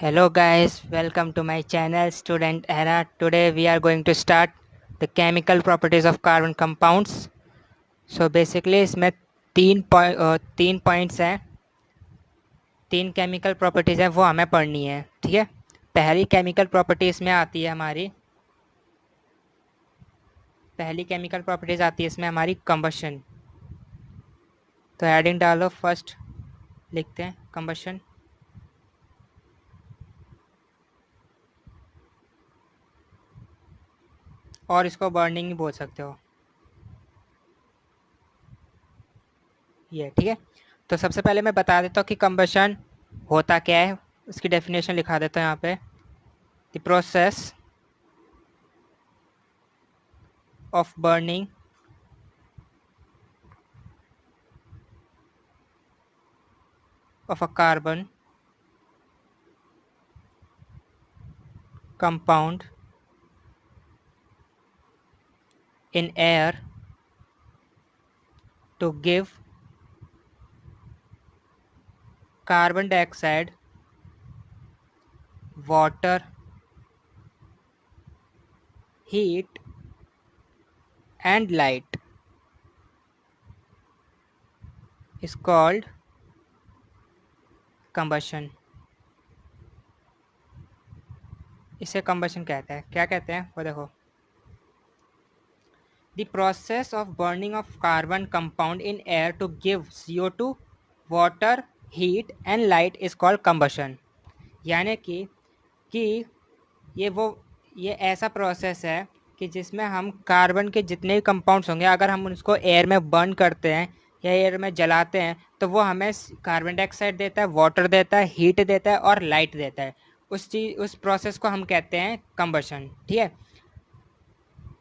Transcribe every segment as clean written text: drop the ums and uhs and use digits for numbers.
Hello guys, welcome to my channel Student Era. Today we are going to start the chemical properties of carbon compounds. So basically इसमें तीन points हैं, तीन chemical properties हैं, वो हमें पढ़नी है। ठीक है, पहली केमिकल प्रॉपर्टी इसमें आती है हमारी कंबशन। तो हेडिंग डालो, फर्स्ट लिखते हैं कंबशन। और इसको बर्निंग भी बोल सकते हो, ये ठीक है। तो सबसे पहले मैं बता देता हूँ कि कंबशन होता क्या है, उसकी डेफिनेशन लिखा देता हूँ यहाँ पे। The process of burning of a carbon compound in air to give carbon dioxide, water, heat and light is called combustion। इसे combustion कहते हैं। क्या कहते हैं वो देखो, the process of burning of carbon compound in air to give CO2, water, heat and light is called combustion। यानी कि ये ऐसा प्रोसेस है कि जिसमें हम कार्बन के जितने भी कंपाउंड्स होंगे, अगर हम उसको एयर में बर्न करते हैं या एयर में जलाते हैं तो वो हमें कार्बन डाइऑक्साइड देता है, वाटर देता है, हीट देता है और लाइट देता है। उस प्रोसेस को हम कहते हैं कंबशन। ठीक है,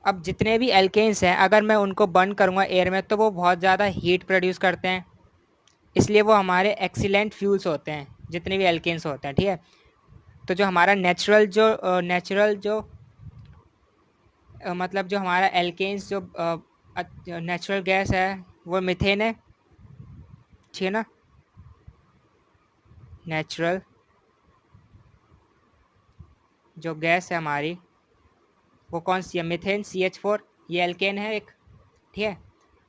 अब जितने भी एल्केन्स हैं अगर मैं उनको बर्न करूँगा एयर में तो वो बहुत ज़्यादा हीट प्रोड्यूस करते हैं, इसलिए वो हमारे एक्सीलेंट फ्यूल्स होते हैं जितने भी एल्केन्स होते हैं। ठीक है, तो जो हमारा नेचुरल जो मतलब जो हमारा एल्केन्स जो नेचुरल गैस है वो मीथेन है। ठीक है ना, नेचुरल जो गैस है हमारी वो कौन सी है, मीथेन CH4, ये एल्केन है एक। ठीक है,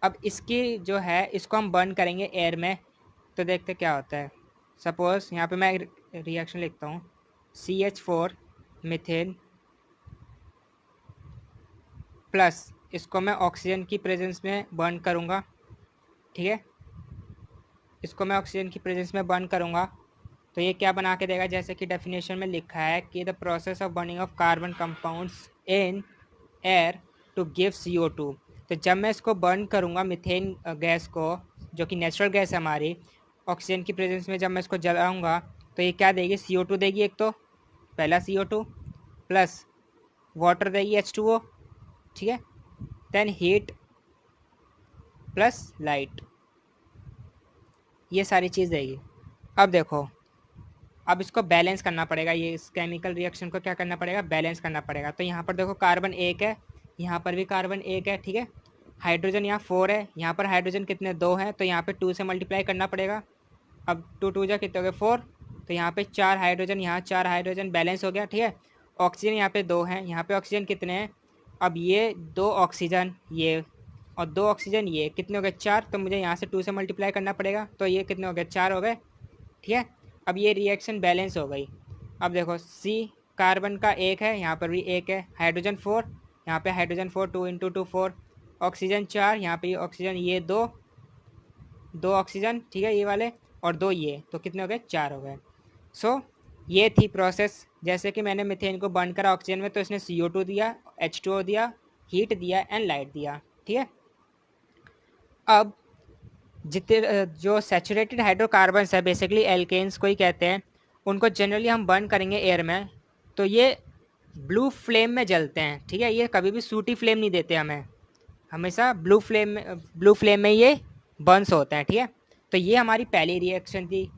अब इसकी जो है इसको हम बर्न करेंगे एयर में तो देखते क्या होता है। सपोज यहाँ पे मैं रिएक्शन लिखता हूँ, CH4 मीथेन प्लस इसको मैं ऑक्सीजन की प्रेजेंस में बर्न करूँगा। ठीक है, इसको मैं ऑक्सीजन की प्रेजेंस में बर्न करूँगा तो ये क्या बना के देगा, जैसे कि डेफिनेशन में लिखा है कि the process of burning of carbon compounds in air to give CO2। तो जब मैं इसको बर्न करूँगा मीथेन गैस को, जो कि नेचुरल गैस है हमारी, ऑक्सीजन की प्रेजेंस में जब मैं इसको जलाऊँगा तो ये क्या देगी, CO2 देगी एक, तो पहला CO2 प्लस वाटर देगी H2O। ठीक है, देन हीट प्लस लाइट, ये सारी चीज़ देगी। अब देखो, अब इसको बैलेंस करना पड़ेगा, ये इस केमिकल रिएक्शन को क्या करना पड़ेगा, बैलेंस करना पड़ेगा। तो यहाँ पर देखो कार्बन एक है, यहाँ पर भी कार्बन एक है। ठीक है, हाइड्रोजन यहाँ 4 है, यहाँ पर हाइड्रोजन कितने, 2 हैं, तो यहाँ पे 2 से मल्टीप्लाई करना पड़ेगा। अब 2 2 जा कितने हो गए, 4, तो यहाँ पे 4 हाइड्रोजन, यहाँ 4 हाइड्रोजन, बैलेंस हो गया। ठीक है, ऑक्सीजन यहाँ पे 2 हैं, यहाँ पे ऑक्सीजन कितने हैं, अब ये 2 ऑक्सीजन ये और 2 ऑक्सीजन ये कितने हो गए, 4, तो मुझे यहाँ से 2 से मल्टीप्लाई करना पड़ेगा, तो ये कितने हो गए, 4 हो गए। ठीक है, अब ये रिएक्शन बैलेंस हो गई। अब देखो सी कार्बन का एक है, यहाँ पर भी एक है, हाइड्रोजन 4, यहाँ पे हाइड्रोजन 4, 2 इंटू 2 4, ऑक्सीजन 4, यहाँ पे ऑक्सीजन ये 2 2 ऑक्सीजन, ठीक है ये वाले, और 2 ये, तो कितने हो गए, 4 हो गए। सो ये थी प्रोसेस, जैसे कि मैंने मीथेन को बर्न करा ऑक्सीजन में तो इसने CO2 दिया, H2O दिया, हीट दिया एंड लाइट दिया। ठीक है, अब जितने जो सैचुरेटेड हाइड्रोकार्बन्स है बेसिकली एल्केन्स को ही कहते हैं, उनको जनरली हम बर्न करेंगे एयर में तो ये ब्लू फ्लेम में जलते हैं। ठीक है, ये कभी भी सूटी फ्लेम नहीं देते हमें, हमेशा ब्लू फ्लेम में ये बर्न्स होते हैं। ठीक है, तो ये हमारी पहली रिएक्शन थी,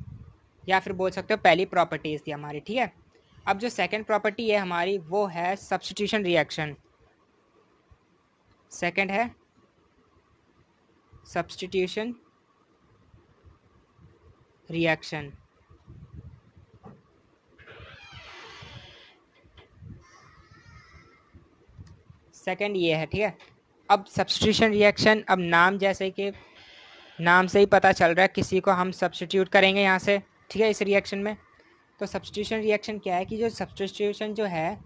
या फिर बोल सकते हो पहली प्रॉपर्टीज़ थी हमारी। ठीक है, अब जो सेकेंड प्रॉपर्टी है हमारी वो है सब्स्टिट्यूशन रिएक्शन। सेकेंड है सब्स्टिट्यूशन रिएक्शन। सेकंड ये है, ठीक है। अब सब्स्टिट्यूशन रिएक्शन, अब नाम जैसे कि नाम से ही पता चल रहा है, किसी को हम सब्स्टिट्यूट करेंगे यहाँ से, ठीक है, इस रिएक्शन में। तो सब्स्टिट्यूशन रिएक्शन क्या है कि जो सब्स्टिट्यूशन जो है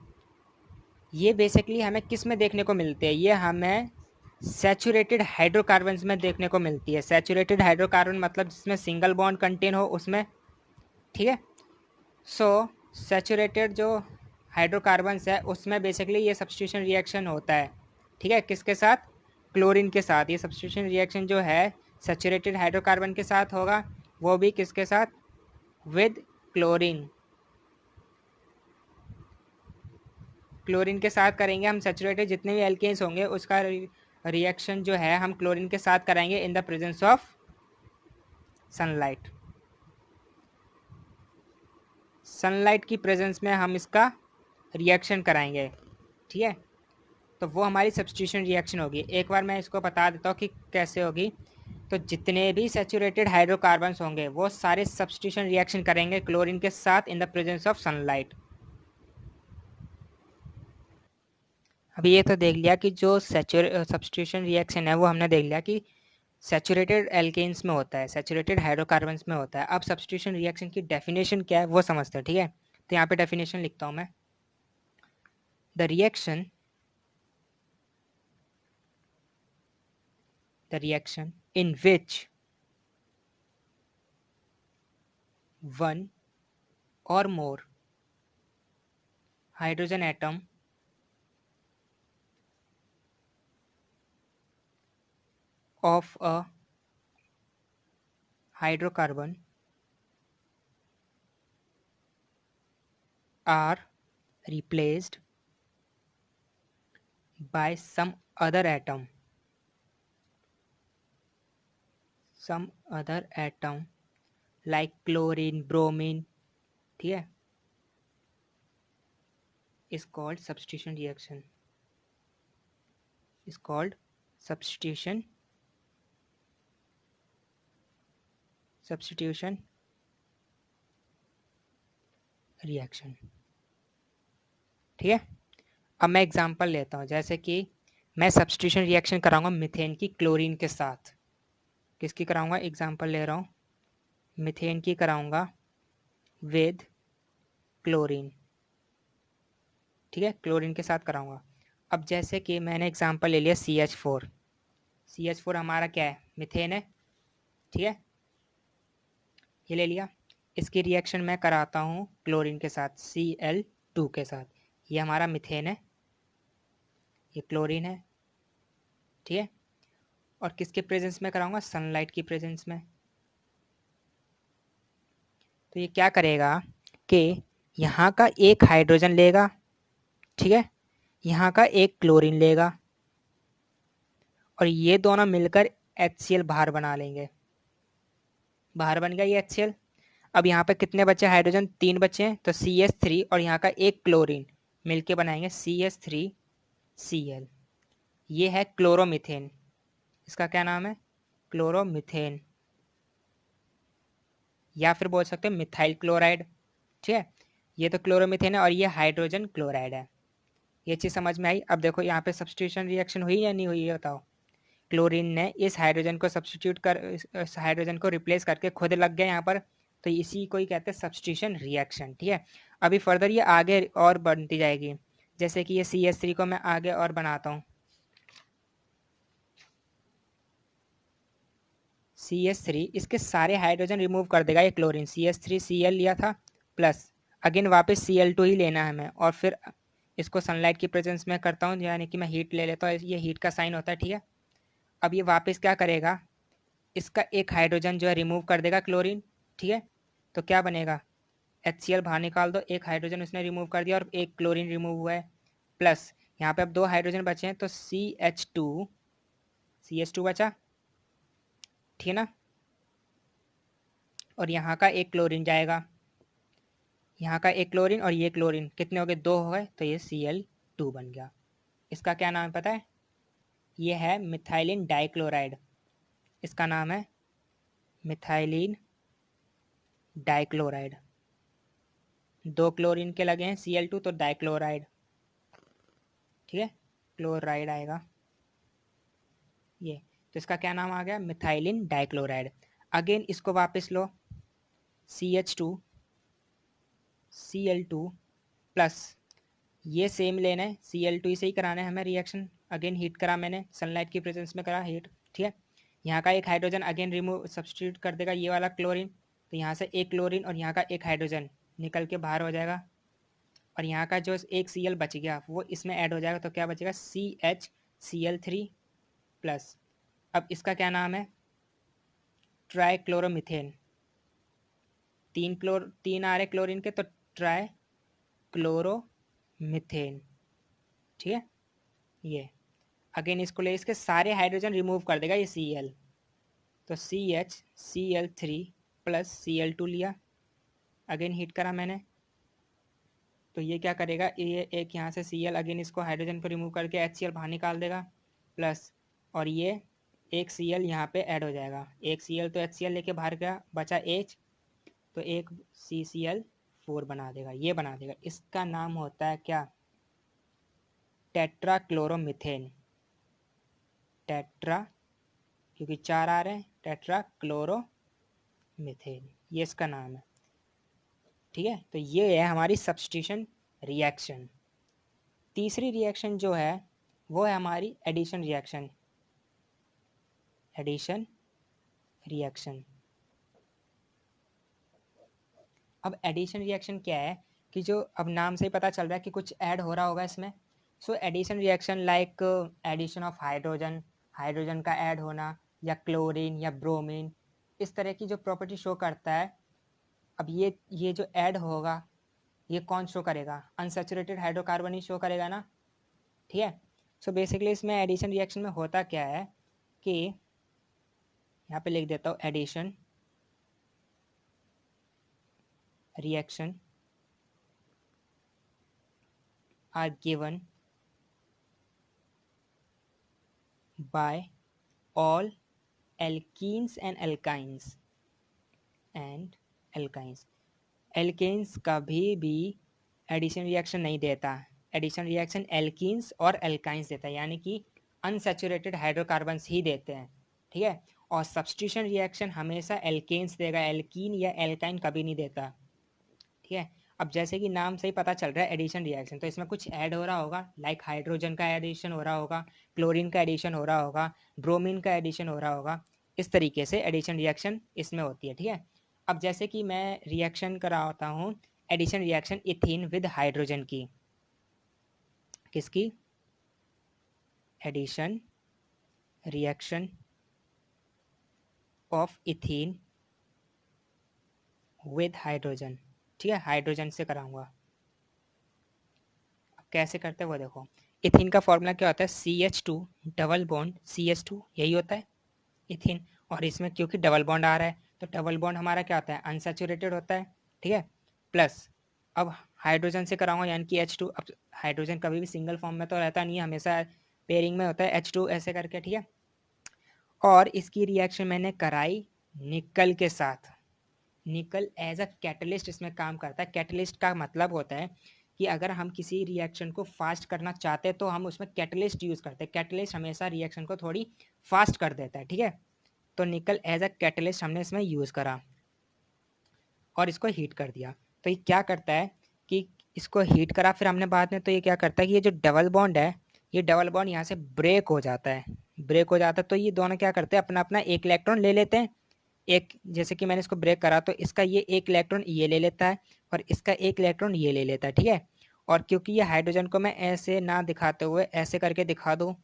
ये बेसिकली हमें किस में देखने को मिलते हैं, ये हमें सैचुरेटेड हाइड्रोकार्बन्स में देखने को मिलती है। सैचुरेटेड हाइड्रोकार्बन मतलब जिसमें सिंगल बॉन्ड कंटेन हो उसमें, ठीक है। सो सैचुरेटेड जो हाइड्रोकार्बन्स है उसमें बेसिकली ये सब्स्टिट्यूशन रिएक्शन होता है, ठीक है। किसके साथ? क्लोरीन के साथ। ये सब्स्टिट्यूशन रिएक्शन जो है सैचुरेटेड हाइड्रोकार्बन के साथ होगा, वो भी किसके साथ? With chlorine. क्लोरीन के साथ करेंगे हम। सैचुरेटेड जितने भी एल्केन्स होंगे उसका रिएक्शन जो है हम क्लोरीन के साथ कराएंगे in the presence of sunlight. Sunlight की प्रेजेंस में हम इसका रिएक्शन कराएंगे, ठीक है। तो वो हमारी सब्स्टिट्यूशन रिएक्शन होगी। एक बार मैं इसको बता देता हूँ कि कैसे होगी। तो जितने भी सैचुरेटेड हाइड्रोकार्बन्स होंगे वो सारे सब्स्टिट्यूशन रिएक्शन करेंगे क्लोरीन के साथ in the presence of sunlight. अभी ये तो देख लिया कि जो सब्स्टिट्यूशन रिएक्शन है वो हमने देख लिया कि सैचुरेटेड एल्केन्स में होता है, सैचुरेटेड हाइड्रोकार्बन्स में होता है। अब सब्स्टिट्यूशन रिएक्शन की डेफिनेशन क्या है वो समझते हैं, ठीक है। तो यहाँ पे डेफिनेशन लिखता हूँ मैं। The reaction in which one or more hydrogen atom of a hydrocarbon are replaced by some other atom like chlorine, bromine, ठीक है, is called substitution reaction, is called substitution reaction, ठीक है। अब मैं एग्जांपल लेता हूँ, जैसे कि मैं सब्स्टिट्यूशन रिएक्शन कराऊंगा मीथेन की क्लोरीन के साथ। किसकी कराऊंगा? एग्जांपल ले रहा हूँ, मीथेन की कराऊंगा विद क्लोरीन, ठीक है, क्लोरीन के साथ कराऊंगा। अब जैसे कि मैंने एग्जांपल ले लिया CH4। CH4 हमारा क्या है? मीथेन है, ठीक है, ये ले लिया। इसकी रिएक्शन मैं कराता हूँ क्लोरीन के साथ, Cl2 के साथ। ये हमारा मीथेन है, ये क्लोरीन है, ठीक है। और किसके प्रेजेंस में कराऊंगा? सनलाइट की प्रेजेंस में। तो ये क्या करेगा कि यहाँ का एक हाइड्रोजन लेगा, ठीक है, यहाँ का एक क्लोरीन लेगा, और ये दोनों मिलकर HCl बाहर बना लेंगे। बाहर बन गया ये HCl। अब यहाँ पे कितने बचे हाइड्रोजन? 3 बचे हैं, तो CH3 और यहाँ का एक क्लोरीन मिलके बनाएंगे CH3Cl। ये है क्लोरोमीथेन। इसका क्या नाम है? क्लोरोमीथेन, या फिर बोल सकते हैं मिथाइल क्लोराइड, ठीक है। ये तो क्लोरोमीथेन है और ये हाइड्रोजन क्लोराइड है। ये चीज़ समझ में आई? अब देखो यहाँ पे सब्स्टिट्यूशन रिएक्शन हुई या नहीं हुई, ये बताओ। क्लोरीन ने इस हाइड्रोजन को सब्स्टिट्यूट कर, इस हाइड्रोजन को रिप्लेस करके खुद लग गया यहाँ पर, तो इसी को ही कहते हैं सब्स्टिट्यूशन रिएक्शन, ठीक है। अभी फर्दर ये आगे और बनती जाएगी, जैसे कि ये CH3 को मैं आगे और बनाता हूँ। CH3 इसके सारे हाइड्रोजन रिमूव कर देगा ये क्लोरीन। CH3Cl लिया था, प्लस अगेन वापस Cl2 ही लेना है हमें, और फिर इसको सनलाइट की प्रेजेंस में करता हूँ, यानी कि मैं हीट ले लेता हूँ, ये हीट का साइन होता है, ठीक है। अब ये वापस क्या करेगा? इसका एक हाइड्रोजन जो है रिमूव कर देगा क्लोरीन, ठीक है। तो क्या बनेगा? HCl बाहर निकाल दो, एक हाइड्रोजन उसने रिमूव कर दिया और एक क्लोरीन रिमूव हुआ है, प्लस यहाँ पे अब 2 हाइड्रोजन बचे हैं, तो CH2 बचा, ठीक है ना। और यहाँ का एक क्लोरीन जाएगा, यहाँ का एक क्लोरीन और ये क्लोरीन कितने हो गए? 2 हो गए, तो ये Cl2 बन गया। इसका क्या नाम है पता है? ये है मिथाइलिन डाइक्लोराइड। इसका नाम है मिथाइलिन डाइक्लोराइड। 2 क्लोरीन के लगे हैं Cl2, तो डाइक्लोराइड, ठीक है। क्लोराइड आएगा ये, तो इसका क्या नाम आ गया, मिथाइलिन डाइक्लोराइड। अगेन इसको वापस लो, CH2 Cl2 प्लस ये सेम लेना है, Cl2 से ही कराना है हमें रिएक्शन। अगेन हीट करा मैंने, सनलाइट की प्रेजेंस में करा हीट, ठीक है। यहाँ का एक हाइड्रोजन अगेन रिमूव सब्सटीट्यूट कर देगा ये वाला क्लोरीन, तो यहाँ से एक क्लोरीन और यहाँ का एक हाइड्रोजन निकल के बाहर हो जाएगा, और यहाँ का जो एक Cl बच गया वो इसमें ऐड हो जाएगा, तो क्या बचेगा CHCl3 प्लस, अब इसका क्या नाम है, ट्राइक्लोरोमीथेन। तीन आ रहे क्लोरीन के, तो ट्राई क्लोरोमीथेन, ठीक है। ये अगेन इसको ले, इसके सारे हाइड्रोजन रिमूव कर देगा ये Cl, तो CHCl3 प्लस Cl2 लिया, अगेन हीट करा मैंने, तो ये क्या करेगा, ये एक यहाँ से Cl अगेन इसको हाइड्रोजन को रिमूव करके HCl बाहर निकाल देगा प्लस, और ये एक Cl यहाँ पे ऐड हो जाएगा, एक Cl तो HCl लेके बाहर गया, बचा H, तो एक CCl4 बना देगा, ये बना देगा। इसका नाम होता है क्या, टेट्राक्लोरोमीथेन। टेट्रा क्योंकि 4 आ रहे हैं, टेट्राक्लोरोमीथेन ये इसका नाम है, ठीक है। तो ये है हमारी सब्स्टिट्यूशन रिएक्शन। तीसरी रिएक्शन जो है वो है हमारी एडिशन रिएक्शन। एडिशन रिएक्शन, अब एडिशन रिएक्शन क्या है कि जो अब नाम से ही पता चल रहा है कि कुछ ऐड हो रहा होगा इसमें। So addition reaction like addition of hydrogen, hydrogen का ऐड होना, या क्लोरीन या ब्रोमीन, इस तरह की जो प्रॉपर्टी शो करता है। अब ये जो ऐड होगा ये कौन शो करेगा, अनसैचुरेटेड हाइड्रोकार्बन ही शो करेगा ना, ठीक है। सो बेसिकली इसमें एडिशन रिएक्शन में होता क्या है कि यहाँ पे लिख देता हूँ, addition reaction are given by all alkenes and alkynes alkanes कभी भी एडिशन रिएक्शन नहीं देता, एडिशन रिएक्शन एल्कीन्स और एल्काइंस देता है, यानी कि अनसैचुरेटेड हाइड्रोकार्बन्स ही देते हैं, ठीक है। और सब्स्टिट्यूशन रिएक्शन हमेशा एल्केन्स देगा, एल्कीन या एल्काइन कभी नहीं देता, ठीक है। अब जैसे कि नाम से ही पता चल रहा है एडिशन रिएक्शन, तो इसमें कुछ ऐड हो रहा होगा, लाइक हाइड्रोजन का एडिशन हो रहा होगा, क्लोरीन का एडिशन हो रहा होगा, ब्रोमीन का एडिशन हो रहा होगा, इस तरीके से एडिशन रिएक्शन इसमें होती है, ठीक है। अब जैसे कि मैं रिएक्शन कराता हूँ, addition reaction ethene with hydrogen की, किसकी, addition reaction of ethene with hydrogen, ठीक है, हाइड्रोजन से कराऊंगा। अब कैसे करते हैं वो देखो, इथीन का फॉर्मूला क्या होता है, CH2 डबल बॉन्ड CH2, यही होता है इथीन, और इसमें क्योंकि डबल बॉन्ड आ रहा है तो डबल बॉन्ड हमारा क्या होता है, अनसैचुरेटेड होता है, ठीक है। प्लस अब हाइड्रोजन से कराऊंगा यानी कि H2, अब हाइड्रोजन कभी भी सिंगल फॉर्म में तो रहता नहीं है, हमेशा पेयरिंग में होता है H2 ऐसे करके, ठीक है। और इसकी रिएक्शन मैंने कराई निकल के साथ, निकल एज अ कैटलिस्ट इसमें काम करता है। कैटलिस्ट का मतलब होता है कि अगर हम किसी रिएक्शन को फास्ट करना चाहते हैं तो हम उसमें कैटलिस्ट यूज़ करते हैं, कैटलिस्ट हमेशा रिएक्शन को थोड़ी फास्ट कर देता है, ठीक है। तो निकल एज अ कैटलिस्ट हमने इसमें यूज़ करा और इसको हीट कर दिया, तो ये क्या करता है कि इसको हीट करा फिर हमने बाद में, तो ये क्या करता है कि ये जो डबल बॉन्ड है, ये डबल बॉन्ड यहाँ से ब्रेक हो जाता है, ब्रेक हो जाता है, तो ये दोनों क्या करते हैं, अपना अपना एक इलेक्ट्रॉन ले लेते हैं। एक जैसे कि मैंने इसको ब्रेक करा तो इसका ये एक इलेक्ट्रॉन ये ले लेता है और इसका एक इलेक्ट्रॉन ये ले लेता है, ठीक है। और क्योंकि ये हाइड्रोजन को मैं ऐसे ना दिखाते हुए ऐसे करके दिखा दूँ,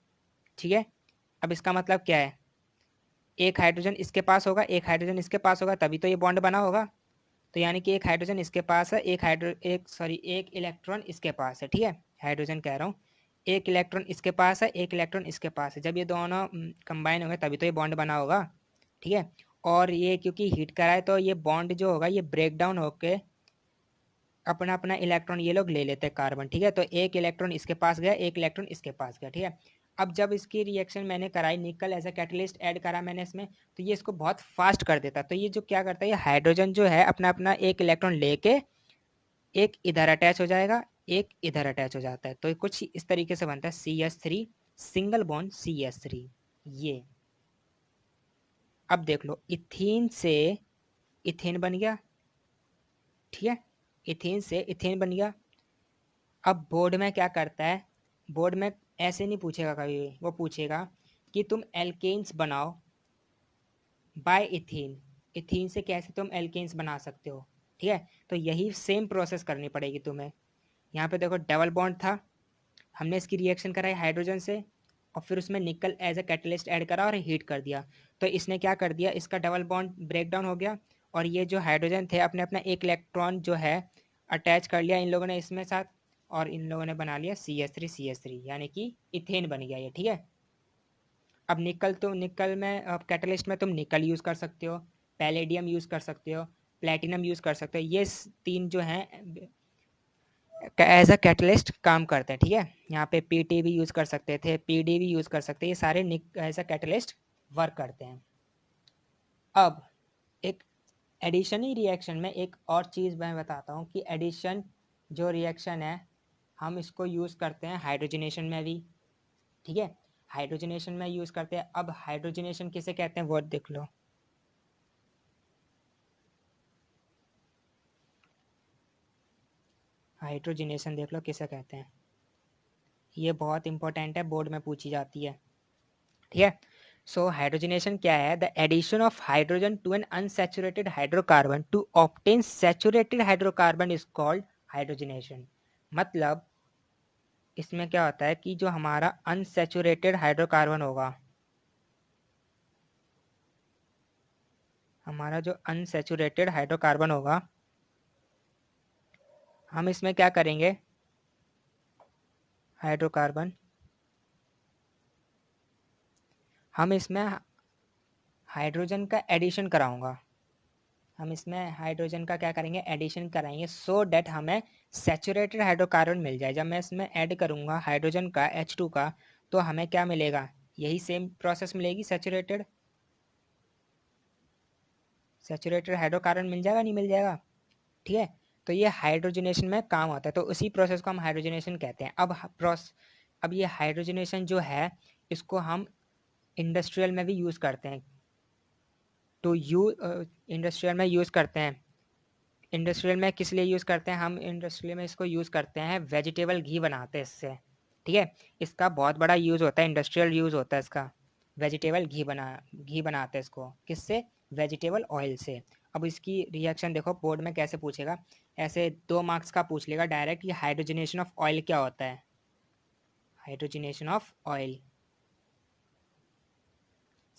ठीक है। अब इसका मतलब क्या है, एक हाइड्रोजन इसके पास होगा, एक हाइड्रोजन इसके पास होगा, तभी तो ये बॉन्ड बना होगा। तो यानी कि एक हाइड्रोजन इसके पास है, एक इलेक्ट्रॉन इसके पास है, ठीक है, हाइड्रोजन कह रहा हूँ, एक इलेक्ट्रॉन इसके पास है, एक इलेक्ट्रॉन इसके पास है। जब ये दोनों कंबाइन होंगे तभी तो ये बॉन्ड बना होगा, ठीक है। और ये क्योंकि हीट करा है तो ये बॉन्ड जो होगा ये ब्रेक डाउन होके अपना अपना इलेक्ट्रॉन ये लोग ले लेते हैं कार्बन, ठीक है। तो एक इलेक्ट्रॉन इसके पास गया, एक इलेक्ट्रॉन इसके पास गया, ठीक है। अब जब इसकी रिएक्शन मैंने कराई, निकल एज अ कैटलिस्ट ऐड करा मैंने इसमें, तो ये इसको बहुत फास्ट कर देता। तो ये जो क्या करता है, ये हाइड्रोजन जो है अपना अपना एक इलेक्ट्रॉन लेके एक इधर अटैच हो जाएगा, एक इधर अटैच हो जाता है। तो ये कुछ इस तरीके से बनता है CH3 सिंगल बॉन्ड CH3 ये। अब देख लो इथीन से इथेन बन गया, ठीक है, इथेन से इथेन बन गया। अब बोर्ड में क्या करता है, बोर्ड में ऐसे नहीं पूछेगा कभी भी, वो पूछेगा कि तुम एल्केन्स बनाओ बाय इथीन, इथीन से कैसे तुम एल्केन्स बना सकते हो, ठीक है। तो यही सेम प्रोसेस करनी पड़ेगी तुम्हें। यहाँ पे देखो डबल बॉन्ड था, हमने इसकी रिएक्शन कराई हाइड्रोजन से और फिर उसमें निकल एज अ कैटलिस्ट ऐड करा और हीट कर दिया। तो इसने क्या कर दिया, इसका डबल बॉन्ड ब्रेक डाउन हो गया और ये जो हाइड्रोजन थे अपने अपना एक इलेक्ट्रॉन जो है अटैच कर लिया इन लोगों ने इसमें साथ, और इन लोगों ने बना लिया CH3 यानी कि इथेन बन गया ये, ठीक है। अब निकल, तो निकल में अब कैटलिस्ट में तुम निकल यूज़ कर सकते हो, पैलेडियम यूज़ कर सकते हो, प्लेटिनम यूज़ कर सकते हो। ये तीन जो हैं एज अ कैटलिस्ट काम करते हैं, ठीक है। यहाँ पे PT भी यूज़ कर सकते थे, PD भी यूज़ कर सकते हैं, ये सारे एज अ कैटलिस्ट वर्क करते हैं। अब एक एडिशनल रिएक्शन में एक और चीज़ मैं बताता हूँ कि एडिशन जो रिएक्शन है हम इसको यूज़ करते हैं हाइड्रोजनेशन में भी, ठीक है, हाइड्रोजनेशन में यूज़ करते हैं। अब हाइड्रोजनेशन किसे कहते हैं वो देख लो। हाइड्रोजनेशन देख लो किसे कहते हैं, ये बहुत इंपॉर्टेंट है, बोर्ड में पूछी जाती है, ठीक है। सो हाइड्रोजनेशन क्या है, the addition of hydrogen to an unsaturated hydrocarbon to obtain saturated hydrocarbon is called hydrogenation. मतलब इसमें क्या होता है कि जो हमारा अनसैचुरेटेड हाइड्रोकार्बन होगा, हमारा जो अनसैचुरेटेड हाइड्रोकार्बन होगा, हम इसमें क्या करेंगे, हाइड्रोकार्बन हम इसमें हाइड्रोजन का एडिशन कराऊंगा, हम इसमें हाइड्रोजन का क्या करेंगे, एडिशन कराएंगे, सो डैट हमें सैचुरेटेड हाइड्रोकार्बन मिल जाए। जब मैं इसमें ऐड करूंगा हाइड्रोजन का H2 का, तो हमें क्या मिलेगा, यही सेम प्रोसेस मिलेगी, सैचुरेटेड सैचुरेटेड हाइड्रोकार्बन मिल जाएगा, नहीं मिल जाएगा, ठीक है। तो ये हाइड्रोजनेशन में काम आता है, तो उसी प्रोसेस को हम हाइड्रोजनेशन कहते हैं। अब ये हाइड्रोजनेशन जो है इसको हम इंडस्ट्रियल में भी यूज़ करते हैं, तो इंडस्ट्रियल में यूज़ करते हैं। इंडस्ट्रियल में किस लिए यूज़ करते हैं, हम इंडस्ट्रियल में इसको यूज़ करते हैं वेजिटेबल घी बनाते हैं इससे, ठीक है। इसका बहुत बड़ा यूज़ होता है, इंडस्ट्रियल यूज़ होता है इसका, वेजिटेबल घी बनाते हैं इसको, किससे, वेजिटेबल ऑयल से। अब इसकी रिएक्शन देखो बोर्ड में कैसे पूछेगा, ऐसे 2 मार्क्स का पूछ लेगा डायरेक्ट कि हाइड्रोजनेशन ऑफ ऑयल क्या होता है, हाइड्रोजनेशन ऑफ ऑयल,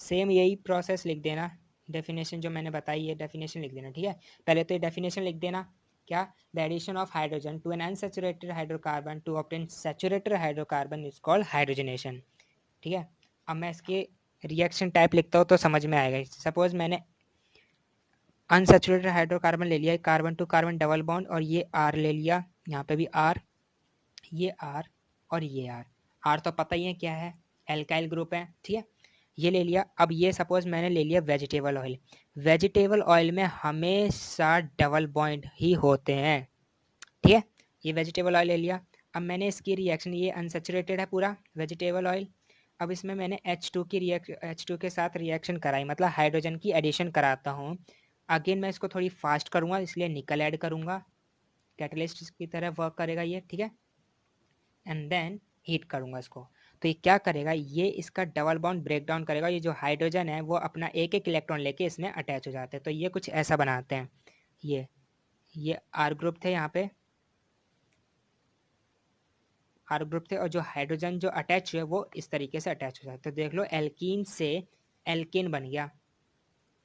सेम यही प्रोसेस लिख देना, डेफिनेशन जो मैंने बताई है डेफिनेशन लिख देना, ठीक है। पहले तो ये डेफिनेशन लिख देना, क्या, the addition of hydrogen to an unsaturated hydrocarbon to obtain saturated hydrocarbon is called hydrogenation, ठीक है। अब मैं इसके रिएक्शन टाइप लिखता हूँ तो समझ में आएगा। सपोज मैंने अनसैचुरेटेड हाइड्रोकार्बन ले लिया, carbon to carbon double bond, और ये R ले लिया, यहाँ पे भी R, ये R और ये R तो पता ही है क्या है, एल्काइल ग्रुप है, ठीक है, ये ले लिया। अब ये सपोज मैंने ले लिया वेजिटेबल ऑयल, वेजिटेबल ऑयल में हमेशा डबल बॉन्ड ही होते हैं, ठीक है। ये वेजिटेबल ऑयल ले लिया। अब मैंने इसकी रिएक्शन, ये अनसेचुरेटेड है पूरा वेजिटेबल ऑयल, अब इसमें मैंने H2 के साथ रिएक्शन कराई, मतलब हाइड्रोजन की एडिशन कराता हूँ। अगेन मैं इसको थोड़ी फास्ट करूँगा, इसलिए निकल ऐड करूँगा, कैटलिस्ट की तरह वर्क करेगा ये, ठीक है। एंड देन हीट करूँगा इसको, तो ये क्या करेगा, ये इसका डबल बॉन्ड ब्रेक डाउन करेगा, ये जो हाइड्रोजन है वो अपना एक एक इलेक्ट्रॉन लेके इसमें अटैच हो जाते हैं। तो ये कुछ ऐसा बनाते हैं, ये R ग्रुप थे, यहाँ पे R ग्रुप थे, और जो हाइड्रोजन जो अटैच हुए वो इस तरीके से अटैच हो जाते हैं। तो देख लो एल्कीन से एल्केन बन गया,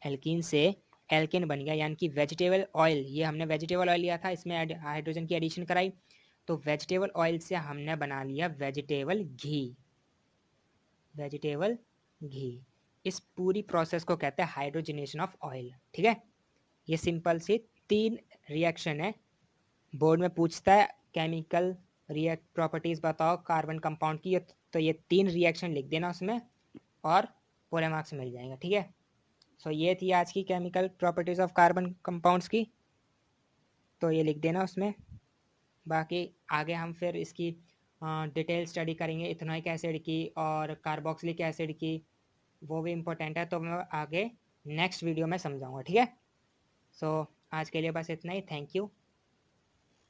एल्कीन से एल्केन बन गया, यानी कि वेजिटेबल ऑयल, ये हमने वेजिटेबल ऑयल लिया था, इसमें हाइड्रोजन की एडिशन कराई, तो वेजिटेबल ऑयल से हमने बना लिया वेजिटेबल घी, वेजिटेबल घी। इस पूरी प्रोसेस को कहते हैं हाइड्रोजनेशन ऑफ ऑयल, ठीक है। ये सिंपल सी 3 रिएक्शन है, बोर्ड में पूछता है केमिकल रिएक्ट प्रॉपर्टीज़ बताओ कार्बन कंपाउंड की, तो ये 3 रिएक्शन लिख देना उसमें और पूरे मार्क्स मिल जाएंगे, ठीक है। सो ये थी आज की chemical properties of carbon compounds की, तो ये लिख देना उसमें, बाकी आगे हम फिर इसकी डिटेल स्टडी करेंगे इथेनॉइक एसिड की और कार्बोक्सिलिक एसिड की, वो भी इम्पोर्टेंट है, तो मैं आगे नेक्स्ट वीडियो में समझाऊंगा, ठीक है। सो आज के लिए बस इतना ही, थैंक यू।